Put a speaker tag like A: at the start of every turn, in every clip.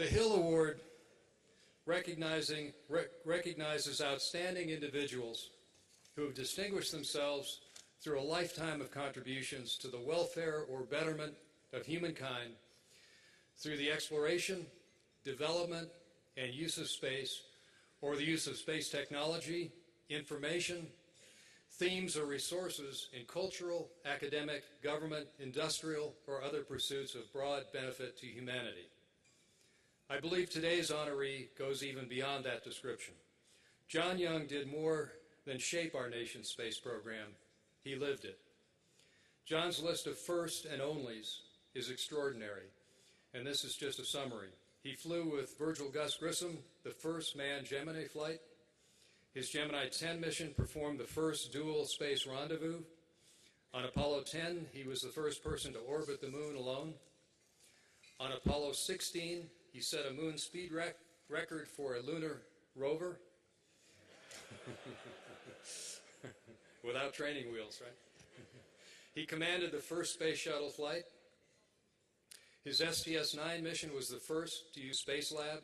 A: The Hill Award recognizes outstanding individuals who have distinguished themselves through a lifetime of contributions to the welfare or betterment of humankind through the exploration, development, and use of space, or the use of space technology, information, themes or resources in cultural, academic, government, industrial, or other pursuits of broad benefit to humanity. I believe today's honoree goes even beyond that description. John Young did more than shape our nation's space program. He lived it. John's list of firsts and onlys is extraordinary, and this is just a summary. He flew with Virgil Gus Grissom, the first manned Gemini flight. His Gemini 10 mission performed the first dual space rendezvous. On Apollo 10, he was the first person to orbit the moon alone. On Apollo 16, he set a moon speed record for a lunar rover. Without training wheels, right? He commanded the first space shuttle flight. His STS-9 mission was the first to use Space Lab.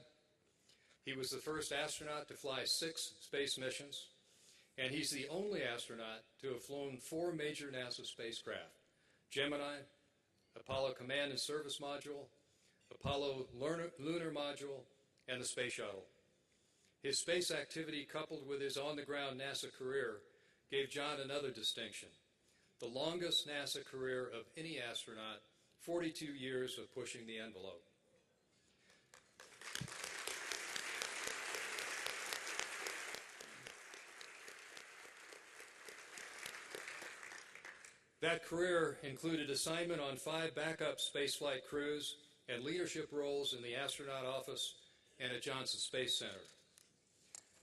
A: He was the first astronaut to fly 6 space missions, and he's the only astronaut to have flown 4 major NASA spacecraft: Gemini, Apollo Command and Service Module, Apollo Lunar Module, and the Space Shuttle. His space activity, coupled with his on-the-ground NASA career, gave John another distinction: the longest NASA career of any astronaut, 42 years of pushing the envelope. That career included assignment on 5 backup spaceflight crews and leadership roles in the astronaut office and at Johnson Space Center.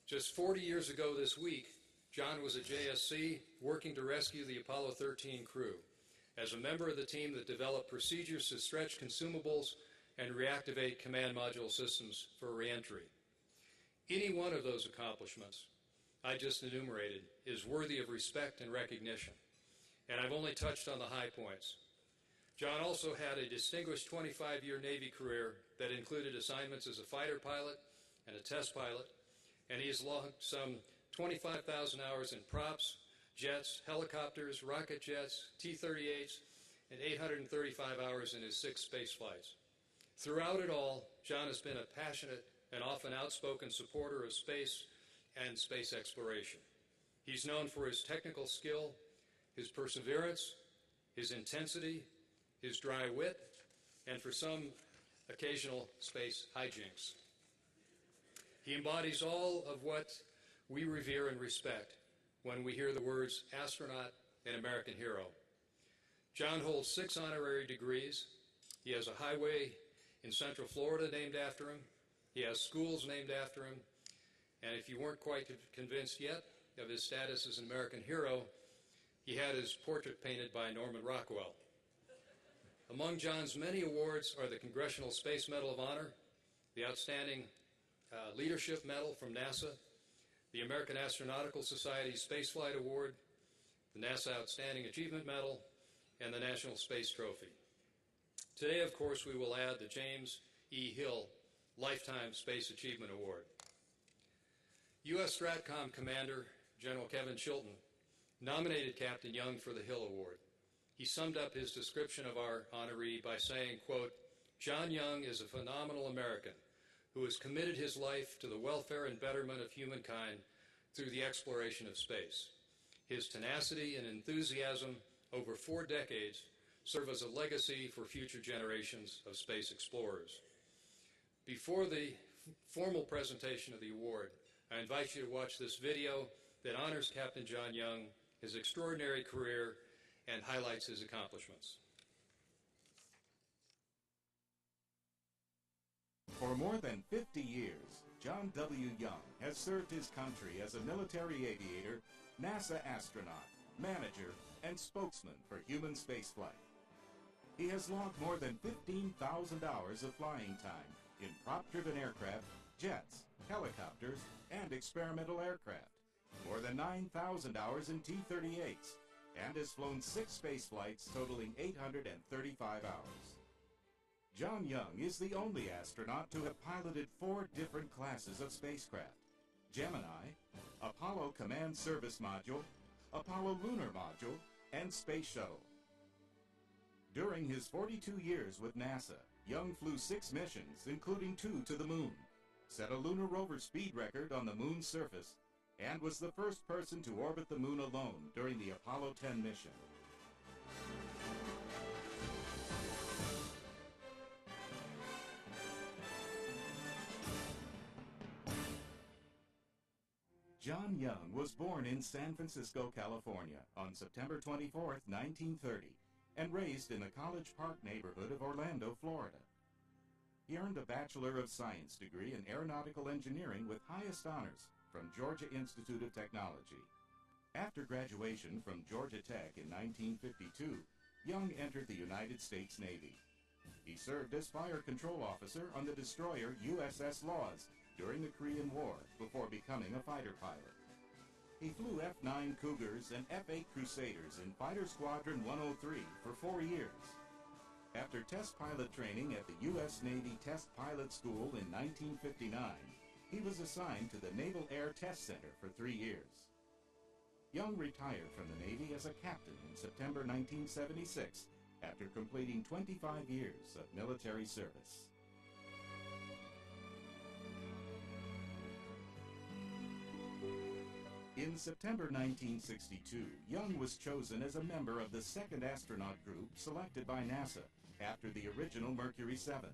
A: Just 40 years ago this week, John was at JSC working to rescue the Apollo 13 crew as a member of the team that developed procedures to stretch consumables and reactivate command module systems for reentry. Any one of those accomplishments I just enumerated is worthy of respect and recognition, and I've only touched on the high points. John also had a distinguished 25-year Navy career that included assignments as a fighter pilot and a test pilot, and he has logged some 25,000 hours in props, jets, helicopters, rocket jets, T-38s, and 835 hours in his 6 space flights. Throughout it all, John has been a passionate and often outspoken supporter of space and space exploration. He's known for his technical skill, his perseverance, his intensity, his dry wit, and for some occasional space hijinks. He embodies all of what we revere and respect when we hear the words astronaut and American hero. John holds 6 honorary degrees. He has a highway in Central Florida named after him. He has schools named after him. And if you weren't quite convinced yet of his status as an American hero, he had his portrait painted by Norman Rockwell. Among John's many awards are the Congressional Space Medal of Honor, the Outstanding Leadership Medal from NASA, the American Astronautical Society Spaceflight Award, the NASA Outstanding Achievement Medal, and the National Space Trophy. Today, of course, we will add the James E. Hill Lifetime Space Achievement Award. U.S. STRATCOM Commander General Kevin Chilton nominated Captain Young for the Hill Award. He summed up his description of our honoree by saying, quote, "John Young is a phenomenal American who has committed his life to the welfare and betterment of humankind through the exploration of space. His tenacity and enthusiasm over 4 decades serve as a legacy for future generations of space explorers." Before the formal presentation of the award, I invite you to watch this video that honors Captain John Young, his extraordinary career, and highlights his accomplishments.
B: For more than 50 years, John W. Young has served his country as a military aviator, NASA astronaut, manager, and spokesman for human spaceflight. He has logged more than 15,000 hours of flying time in prop-driven aircraft, jets, helicopters, and experimental aircraft, more than 9,000 hours in T-38s, and has flown 6 space flights totaling 835 hours. John Young is the only astronaut to have piloted 4 different classes of spacecraft: Gemini, Apollo Command Service Module, Apollo Lunar Module, and Space Shuttle. During his 42 years with NASA, Young flew 6 missions, including 2 to the moon, set a lunar rover speed record on the moon's surface, and was the first person to orbit the moon alone during the Apollo 10 mission. John Young was born in San Francisco, California on September 24, 1930, and raised in the College Park neighborhood of Orlando, Florida. He earned a Bachelor of Science degree in Aeronautical Engineering with highest honors from Georgia Institute of Technology. After graduation from Georgia Tech in 1952, Young entered the United States Navy. He served as fire control officer on the destroyer USS Laws during the Korean War before becoming a fighter pilot. He flew F-9 Cougars and F-8 Crusaders in Fighter Squadron 103 for 4 years. After test pilot training at the U.S. Navy Test Pilot School in 1959, he was assigned to the Naval Air Test Center for 3 years. Young retired from the Navy as a captain in September 1976 after completing 25 years of military service. In September 1962, Young was chosen as a member of the second astronaut group selected by NASA after the original Mercury 7.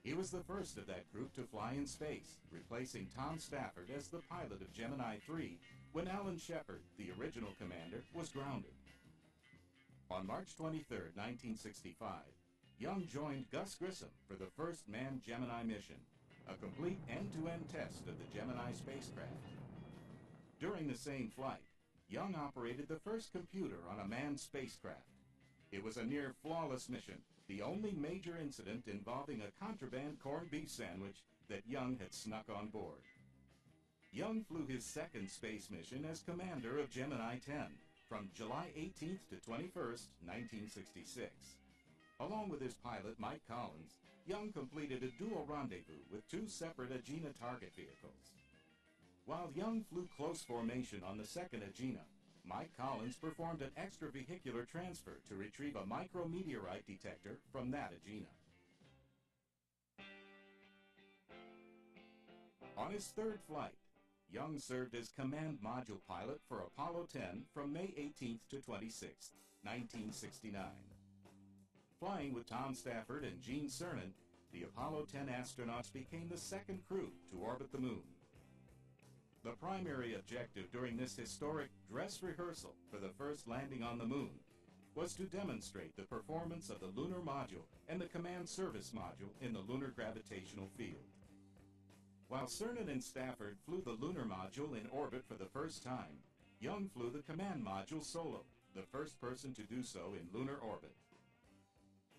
B: He was the first of that group to fly in space, replacing Tom Stafford as the pilot of Gemini 3 when Alan Shepard, the original commander, was grounded. On March 23, 1965, Young joined Gus Grissom for the first manned Gemini mission, a complete end-to-end test of the Gemini spacecraft. During the same flight, Young operated the first computer on a manned spacecraft. It was a near flawless mission, the only major incident involving a contraband corned beef sandwich that Young had snuck on board. Young flew his second space mission as commander of Gemini 10 from July 18th to 21st, 1966. Along with his pilot, Mike Collins, Young completed a dual rendezvous with 2 separate Agena target vehicles. While Young flew close formation on the second Agena, Mike Collins performed an extravehicular transfer to retrieve a micrometeorite detector from that Agena. On his third flight, Young served as command module pilot for Apollo 10 from May 18th to 26th, 1969. Flying with Tom Stafford and Gene Cernan, the Apollo 10 astronauts became the second crew to orbit the moon. The primary objective during this historic dress rehearsal for the first landing on the moon was to demonstrate the performance of the lunar module and the command service module in the lunar gravitational field. While Cernan and Stafford flew the lunar module in orbit for the first time, Young flew the command module solo, the first person to do so in lunar orbit.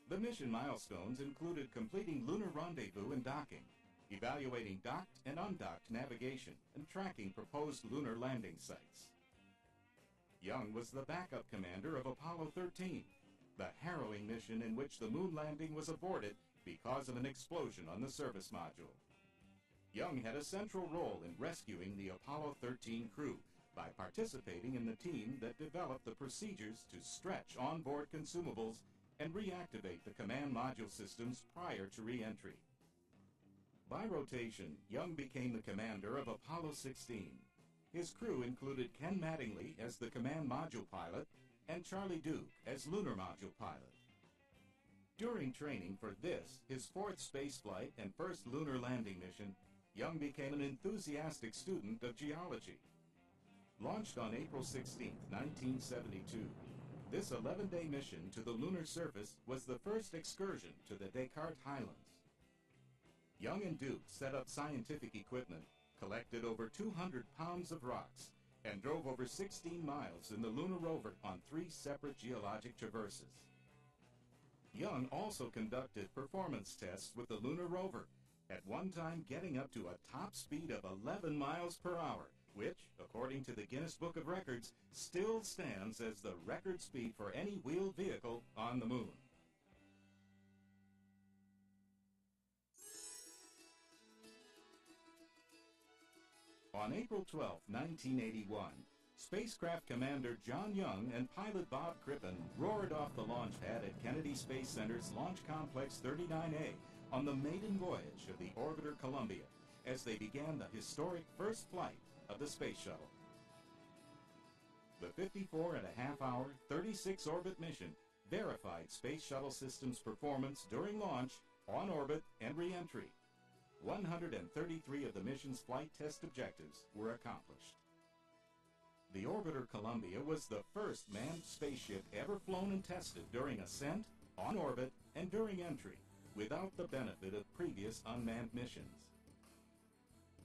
B: The mission milestones included completing lunar rendezvous and docking, evaluating docked and undocked navigation, and tracking proposed lunar landing sites. Young was the backup commander of Apollo 13, the harrowing mission in which the moon landing was aborted because of an explosion on the service module. Young had a central role in rescuing the Apollo 13 crew by participating in the team that developed the procedures to stretch onboard consumables and reactivate the command module systems prior to re-entry. By rotation, Young became the commander of Apollo 16. His crew included Ken Mattingly as the command module pilot and Charlie Duke as lunar module pilot. During training for this, his 4th spaceflight and first lunar landing mission, Young became an enthusiastic student of geology. Launched on April 16, 1972, this 11-day mission to the lunar surface was the first excursion to the Descartes Highlands. Young and Duke set up scientific equipment, collected over 200 pounds of rocks, and drove over 16 miles in the lunar rover on 3 separate geologic traverses. Young also conducted performance tests with the lunar rover, at one time getting up to a top speed of 11 miles per hour, which, according to the Guinness Book of Records, still stands as the record speed for any wheeled vehicle on the moon. On April 12, 1981, spacecraft commander John Young and pilot Bob Crippen roared off the launch pad at Kennedy Space Center's Launch Complex 39A on the maiden voyage of the orbiter Columbia as they began the historic first flight of the space shuttle. The 54.5-hour, 36-orbit mission verified Space Shuttle System's performance during launch, on orbit, and re-entry. 133 of the mission's flight test objectives were accomplished. The orbiter Columbia was the first manned spaceship ever flown and tested during ascent, on orbit, and during entry, without the benefit of previous unmanned missions.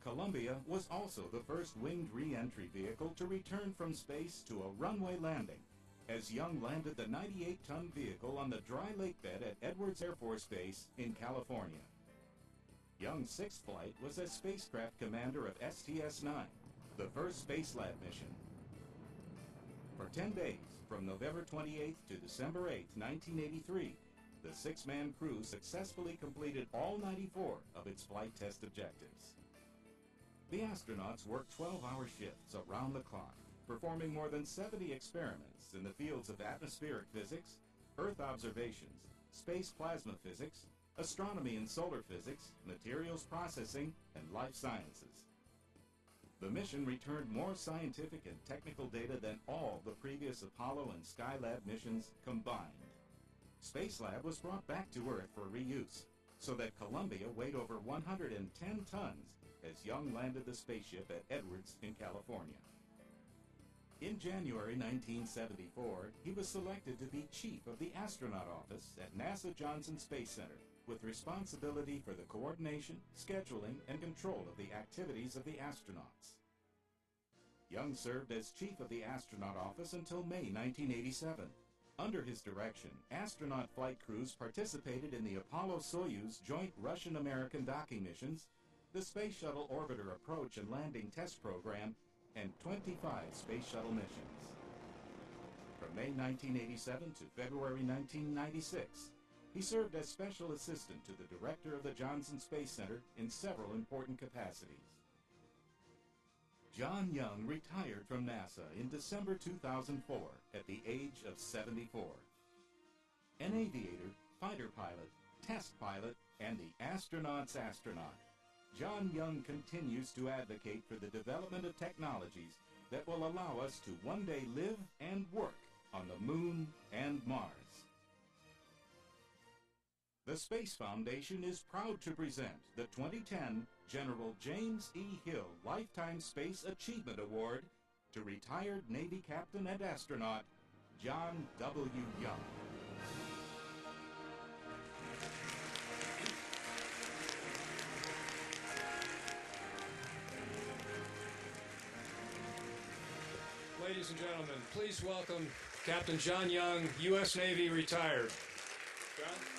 B: Columbia was also the first winged re-entry vehicle to return from space to a runway landing, as Young landed the 98-ton vehicle on the dry lake bed at Edwards Air Force Base in California. Young's sixth flight was as spacecraft commander of STS-9, the first Space Lab mission. For 10 days, from November 28th to December 8th, 1983, the six-man crew successfully completed all 94 of its flight test objectives. The astronauts worked 12-hour shifts around the clock, performing more than 70 experiments in the fields of atmospheric physics, Earth observations, space plasma physics, astronomy and solar physics, materials processing, and life sciences. The mission returned more scientific and technical data than all the previous Apollo and Skylab missions combined. Spacelab was brought back to Earth for reuse, so that Columbia weighed over 110 tons as Young landed the spaceship at Edwards in California. In January 1974, he was selected to be chief of the astronaut office at NASA Johnson Space Center, with responsibility for the coordination, scheduling, and control of the activities of the astronauts. Young served as chief of the astronaut office until May 1987. Under his direction, astronaut flight crews participated in the Apollo-Soyuz joint Russian-American docking missions, the Space Shuttle Orbiter Approach and Landing Test Program, and 25 Space Shuttle missions. From May 1987 to February 1996, he served as special assistant to the director of the Johnson Space Center in several important capacities. John Young retired from NASA in December 2004 at the age of 74. An aviator, fighter pilot, test pilot, and the astronaut's astronaut, John Young continues to advocate for the development of technologies that will allow us to one day live and work on the Moon and Mars. The Space Foundation is proud to present the 2010 General James E. Hill Lifetime Space Achievement Award to retired Navy Captain and astronaut John W. Young.
A: Ladies and gentlemen, please welcome Captain John Young, U.S. Navy, retired. John?